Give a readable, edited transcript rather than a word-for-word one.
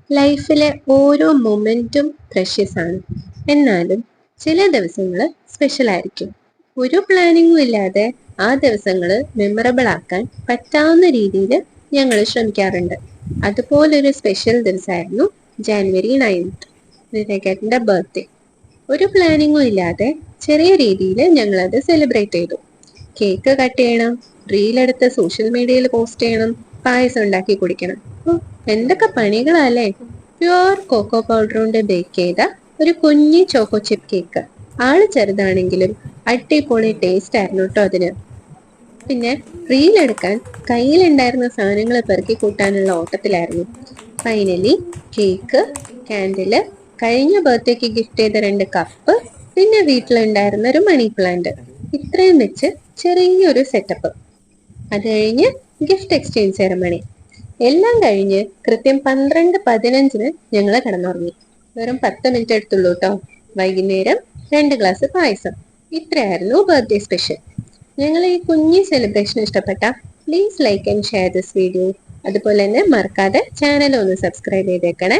ലൈഫിലെ ഓരോ momentum precious ആണ്. എന്നാലും ചില ദിവസങ്ങൾ സ്പെഷ്യൽ ആയിരിക്കും. ഒരു പ്ലാനിങ്ങും ഇല്ലാതെ ആ ദിവസങ്ങൾ മെമ്മറബിൾ ആക്കാൻ പറ്റാവുന്ന രീതിയിൽ ഞങ്ങൾ ശ്രമിക്കാറുണ്ട്. അതുപോലൊരു സ്പെഷ്യൽ ദിവസമായിരുന്നു ജാനുവരി 9th, വിവേകേട്ടൻ്റെ ബർത്ത്ഡേ. ഒരു പ്ലാനിങ്ങും ഇല്ലാതെ ചെറിയ രീതിയിൽ ഞങ്ങളത് സെലിബ്രേറ്റ് ചെയ്തു. കേക്ക് കട്ട് ചെയ്യണം, റീലെടുത്ത് സോഷ്യൽ മീഡിയയിൽ പോസ്റ്റ് ചെയ്യണം, പായസം ഉണ്ടാക്കി കുടിക്കണം. എന്തൊക്കെ പണികളല്ലേ. പ്യുവർ കോക്കോ പൗഡർ കൊണ്ട് ബേക്ക് ചെയ്ത ഒരു കുഞ്ഞി ചോക്കോ ചിപ്പ് കേക്ക്. ആള് ചെറുതാണെങ്കിലും അടിപൊളി ടേസ്റ്റ് ആയിരുന്നു കേട്ടോ അതിന്. പിന്നെ റീലെടുക്കാൻ കയ്യിലുണ്ടായിരുന്ന സാധനങ്ങൾ പെറുക്കി കൂട്ടാനുള്ള ഓട്ടത്തിലായിരുന്നു. ഫൈനലി കേക്ക്, കാൻഡില്, കഴിഞ്ഞ ബർത്ത്ഡേക്ക് ഗിഫ്റ്റ് ചെയ്ത 2 കപ്പ്, പിന്നെ വീട്ടിലുണ്ടായിരുന്ന ഒരു മണി പ്ലാന്റ്, ഇത്രയും വെച്ച് ചെറിയൊരു സെറ്റപ്പ്. അത് കഴിഞ്ഞ് ഗിഫ്റ്റ് എക്സ്ചേഞ്ച് സെറമണി എല്ലാം കഴിഞ്ഞ് കൃത്യം 12:15 ഞങ്ങൾ കിടന്നുറങ്ങി. വെറും 10 മിനിറ്റ് എടുത്തുള്ളൂ കേട്ടോ. വൈകുന്നേരം 2 ഗ്ലാസ് പായസം. ഇത്രയായിരുന്നു ബർത്ത്ഡേ സ്പെഷ്യൽ. ഞങ്ങൾ ഈ കുഞ്ഞി സെലിബ്രേഷൻ ഇഷ്ടപ്പെട്ട please like and share this video. അതുപോലെ തന്നെ മറക്കാതെ ചാനൽ ഒന്ന് സബ്സ്ക്രൈബ് ചെയ്തേക്കണേ.